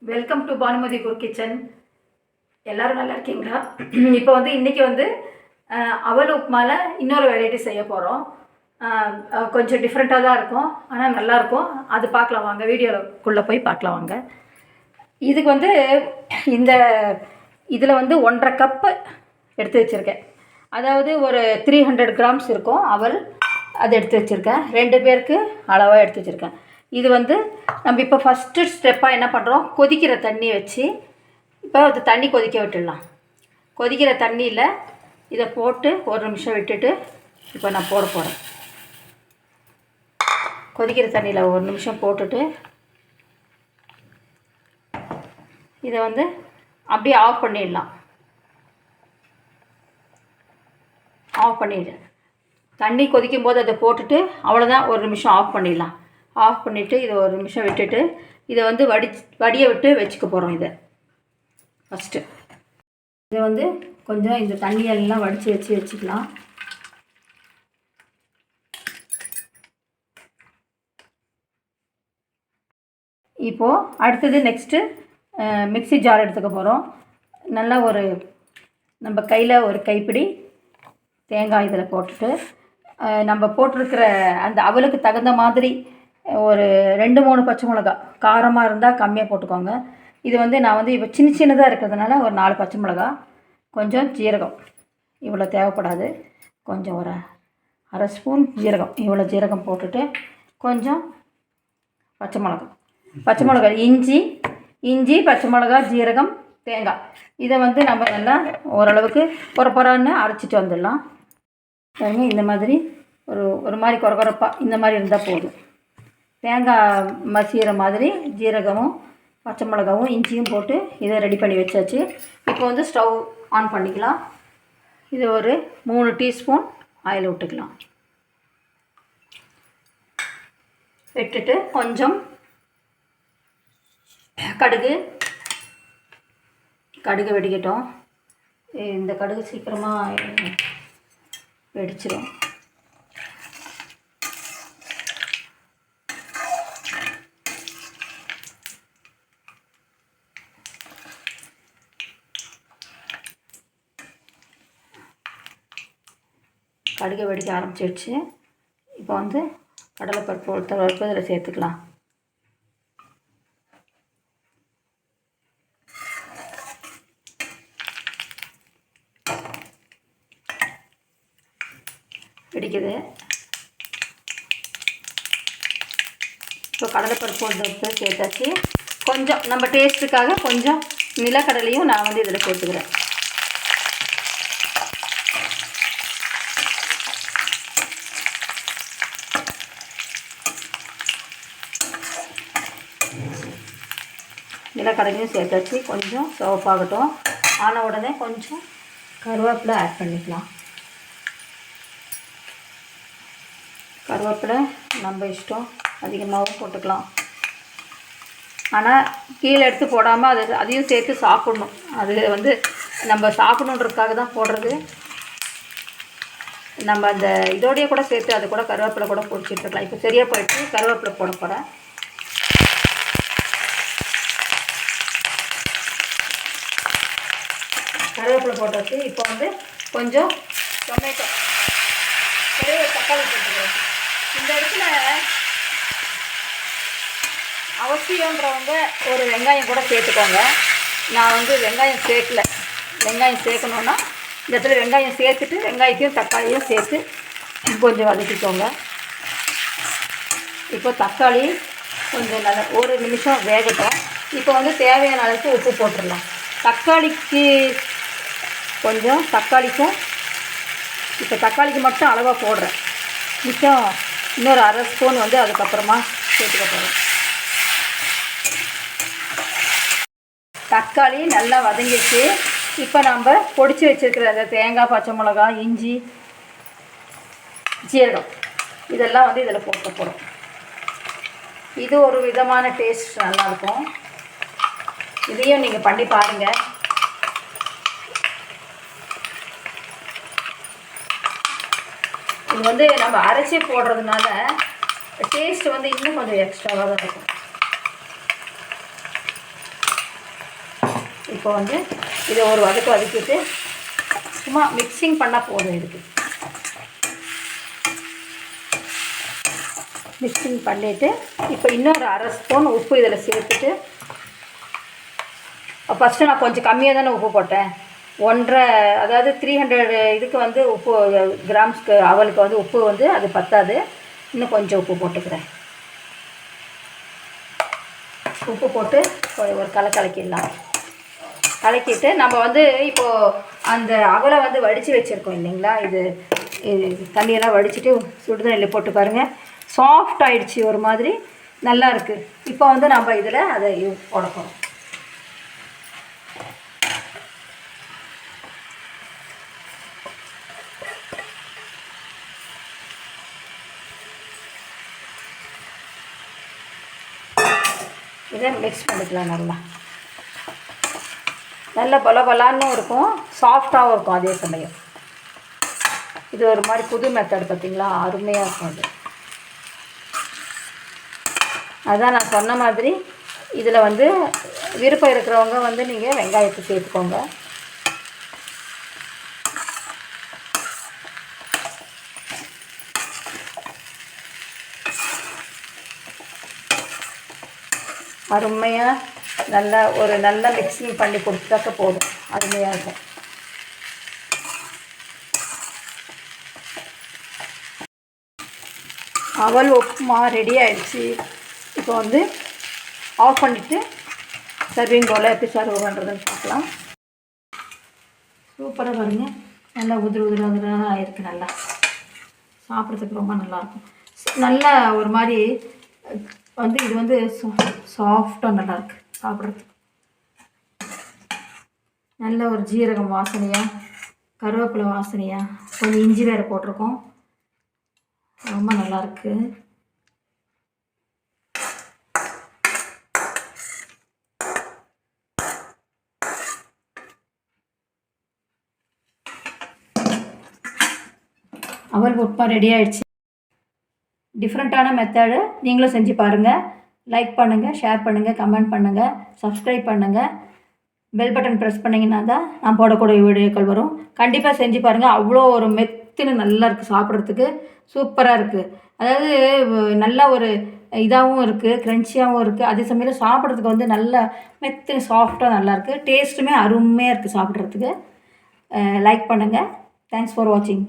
Welcome to Bhanumathi குர் kitchen. எல்லோரும் நல்லா இருக்கீங்களா? இப்போ இன்றைக்கி அவல் உப்புமாவில் இன்னொரு வெரைட்டி செய்ய போகிறோம். கொஞ்சம் டிஃப்ரெண்ட்டாக தான் இருக்கும், ஆனால் நல்லாயிருக்கும். அது பார்க்கலாம் வாங்க, வீடியோக்குள்ளே போய் பார்க்கலாம் வாங்க. இதுக்கு இந்த இதில் 1.5 கப்பு எடுத்து வச்சுருக்கேன். அதாவது ஒரு 300 கிராம்ஸ் இருக்கும் அவல். அது எடுத்து வச்சுருக்கேன். 2 பேருக்கு அளவாக எடுத்து வச்சுருக்கேன். இது நம்ம இப்போ ஃபஸ்ட்டு ஸ்டெப்பாக என்ன பண்ணுறோம், கொதிக்கிற தண்ணி வச்சு இப்போ அது தண்ணி கொதிக்க விட்டுடலாம். கொதிக்கிற தண்ணியில் இதை போட்டு ஒரு நிமிஷம் விட்டுட்டு இப்போ நான் போட போகிறேன். கொதிக்கிற தண்ணியில் ஒரு நிமிஷம் போட்டுட்டு இதை அப்படியே ஆஃப் பண்ணிடலாம். ஆஃப் பண்ணிடு, தண்ணி கொதிக்கும் போது அதை போட்டுட்டு அவ்வளோதான், ஒரு நிமிஷம் ஆஃப் பண்ணிடலாம். ஆஃப் பண்ணிவிட்டு இதை ஒரு நிமிஷம் விட்டுட்டு இதை வடிய விட்டு வச்சுக்க போகிறோம். இதை ஃபஸ்ட்டு இதை கொஞ்சம் இந்த தண்ணியெல்லாம் வடித்து வச்சுக்கலாம். இப்போது அடுத்தது நெக்ஸ்ட்டு மிக்ஸி ஜார் எடுத்துக்க போகிறோம். நல்லா நம்ம கையில் ஒரு கைப்பிடி தேங்காய் இதில் போட்டுட்டு நம்ம போட்டிருக்கிற அந்த அவலுக்கு தகுந்த மாதிரி ஒரு 2-3 பச்சை மிளகா, காரமாக இருந்தால் கம்மியாக போட்டுக்கோங்க. இது நான் இப்போ சின்னதாக இருக்கிறதுனால ஒரு 4 பச்சை மிளகா, கொஞ்சம் ஜீரகம், இவ்வளோ தேவைப்படாது, கொஞ்சம் ஒரு அரை ஸ்பூன் ஜீரகம், இவ்வளோ ஜீரகம் போட்டுட்டு கொஞ்சம் பச்சை மிளகா, இஞ்சி பச்சை மிளகா, ஜீரகம், தேங்காய், இதை நம்ம நல்லா ஓரளவுக்கு பொறன்னு அரைச்சிட்டு வந்துடலாம். இந்த மாதிரி ஒரு மாதிரி கொரப்பாக இந்த மாதிரி இருந்தால் போதும். தேங்காய் மசிகிற மாதிரி ஜீரகமும் பச்சை மிளகாவும் இஞ்சியும் போட்டு இதை ரெடி பண்ணி வச்சாச்சு. இப்போ ஸ்டவ் ஆன் பண்ணிக்கலாம். இது ஒரு 3 டீஸ்பூன் ஆயில் விட்டுக்கலாம். விட்டுட்டு கொஞ்சம் கடுகு வெடிக்கட்டும். இந்த கடுகு சீக்கிரமாக வெடிச்சிடும். கடுகு வெடிக்க ஆரம்பிச்சிடுச்சு. இப்போ கடலைப்பருப்பு உளுத்தம்பருப்பு இதில் சேர்த்துக்கலாம். வெடிக்குது. இப்போ கடலைப்பருப்பு உளுத்தம்பருப்பு சேர்த்தாச்சு. கொஞ்சம் நம்ம டேஸ்ட்டுக்காக கொஞ்சம் நிலக்கடலையும் நான் இதில் சேர்த்துக்கிறேன். நிலக்கடலையும் சேர்த்தாச்சு. கொஞ்சம் சிவப்பாகட்டும். ஆன உடனே கொஞ்சம் கருவேப்பிலை ஆட் பண்ணிக்கலாம். கருவேப்பிலை நம்ம இஷ்டம், அதிகமாகவும் போட்டுக்கலாம். ஆனால் கீழே எடுத்து போடாமல் அதையும் சேர்த்து சாப்பிட்ணும். அது நம்ம சாப்பிட்ணுன்றதுக்காக தான் போடுறது. நம்ம அந்த இதோடையே கூட சேர்த்து அது கூட கருவேப்பிலை கூட பொடிச்சிட்ருக்கலாம். இப்போ சரியாக போயிட்டு கருவேப்பிலை போட போகிறேன். கருவேப்பிலை போட்டாச்சு. இப்போ கொஞ்சம் டொமேட்டோ, ஒரே தக்காளி போட்டுக்கிறேன். இந்த இடத்துல அவசியன்றவங்க ஒரு வெங்காயம் கூட சேர்த்துக்கோங்க. நான் வெங்காயம் சேர்க்கல. வெங்காயம் சேர்க்கணுன்னா இந்த இடத்துல வெங்காயம் சேர்த்துட்டு வெங்காயத்தையும் தக்காளியும் சேர்த்து கொஞ்சம் வதக்கிக்கோங்க. இப்போ தக்காளி கொஞ்சம் நல்லா ஒரு நிமிஷம் வேகட்டும். இப்போ தேவையான அளவுக்கு உப்பு போட்டுடலாம். தக்காளிக்கும் இப்போ தக்காளிக்கு மட்டும் அளவாக போடுறேன். மிச்சம் இன்னொரு அரை ஸ்பூன் அதுக்கப்புறமா சேர்த்துக்க போகிறேன். தக்காளி நல்லா வதங்கிச்சு. இப்போ நம்ம பொடிச்சு வச்சுருக்கிற அந்த தேங்காய், பச்சை மிளகா, இஞ்சி, ஜீரகம் இதெல்லாம் இதில் போட்டு போகிறோம். இது ஒரு விதமான டேஸ்ட் நல்லாயிருக்கும். இதையும் நீங்கள் பண்ணி பாருங்கள். இது நம்ம அரைச்சி போடுறதுனால டேஸ்ட் இன்னும் கொஞ்சம் எக்ஸ்ட்ராவாக தான் இருக்கும். இப்போ வந்து இதை ஒரு வதக்கிட்டு சும்மா மிக்சிங் பண்ணால் போதும். இதுக்கு மிக்சிங் பண்ணிவிட்டு இப்போ இன்னொரு அரை ஸ்பூன் உப்பு இதில் சேர்த்துட்டு, ஃபஸ்ட்டு நான் கொஞ்சம் கம்மியாக தானே உப்பு போட்டேன். 1.5 அதாவது 300 இதுக்கு வந்து உப்பு கிராம்ஸ்க்கு அவளுக்கு வந்து உப்பு வந்து அது பத்தாது. இன்னும் கொஞ்சம் உப்பு போட்டுக்கிறேன். உப்பு போட்டு ஒரு கலக்கிடலாம். கலக்கிட்டு நம்ம வந்து இப்போது அந்த அவலை வந்து வடித்து வச்சுருக்கோம் இல்லைங்களா, இது தண்ணியெல்லாம் வடிச்சிட்டு சுடுதண்ணியில் போட்டு பாருங்கள். சாஃப்ட் ஆகிடுச்சி, ஒரு மாதிரி நல்லா இருக்குது. இப்போ வந்து நம்ம இதில் அதை போட போகிறோம். இதை மிக்ஸ் பண்ணிக்கலாம். நல்லா பலன்னு இருக்கும், சாஃப்டாகவும் இருக்கும் அதே சமயம். இது ஒரு மாதிரி புது மெத்தட் பார்த்திங்களா, அருமையாக இருக்கும். அதான் நான் சொன்ன மாதிரி இதில் வந்து விருப்பம் இருக்கிறவங்க வந்து நீங்கள் வெங்காயத்தை சேர்த்துக்கோங்க. அருமையாக நல்ல மிக்சிங் பண்ணி கொடுத்தாக்க போதும், அருமையாக இருக்கும். அவல் உப்புமா ரெடி ஆகிடுச்சு. இப்போ வந்து ஆஃப் பண்ணிவிட்டு சர்விங் பவுலில் எப்படி சர்வ் பண்ணுறதுன்னு பார்க்கலாம். சூப்பராக பாருங்க, நல்லா உதிராக ஆகிருக்கு. நல்லா சாப்பிட்றதுக்கு ரொம்ப நல்லாயிருக்கும். நல்லா ஒரு மாதிரி வந்து இது வந்து சாஃப்டாக நல்லாயிருக்கு சாப்பிட்றதுக்கு. நல்ல ஒரு ஜீரகம் வாசனையாக, கருவேப்பிலை வாசனையாக, கொஞ்சம் இஞ்சி வேறு போட்டிருக்கோம். ரொம்ப நல்லாயிருக்கு. அவல் உப்புமா ரெடி ஆகிடுச்சு. டிஃப்ரெண்ட்டான மெத்தடு, நீங்களும் செஞ்சு பாருங்கள். லைக் பண்ணுங்கள், ஷேர் பண்ணுங்கள், கமெண்ட் பண்ணுங்கள், சப்ஸ்கிரைப் பண்ணுங்கள். பெல் பட்டன் ப்ரெஸ் பண்ணிங்கன்னா தான் நான் போடக்கூடிய வீடியோக்கள் வரும். கண்டிப்பாக செஞ்சு பாருங்கள். அவ்வளோ ஒரு மெத்துன்னு நல்லா இருக்குது, சாப்பிட்றதுக்கு சூப்பராக இருக்குது. அதாவது நல்ல ஒரு இதாகவும் இருக்குது, க்ரன்ச்சியாகவும் இருக்குது. அதே சமயம் சாப்பிட்றதுக்கு வந்து நல்ல மெத்துன்னு சாஃப்டாக நல்லாயிருக்கு. டேஸ்ட்டுமே அருமையாக இருக்குது சாப்பிட்றதுக்கு. லைக் பண்ணுங்கள். தேங்க்ஸ் ஃபார் வாட்சிங்.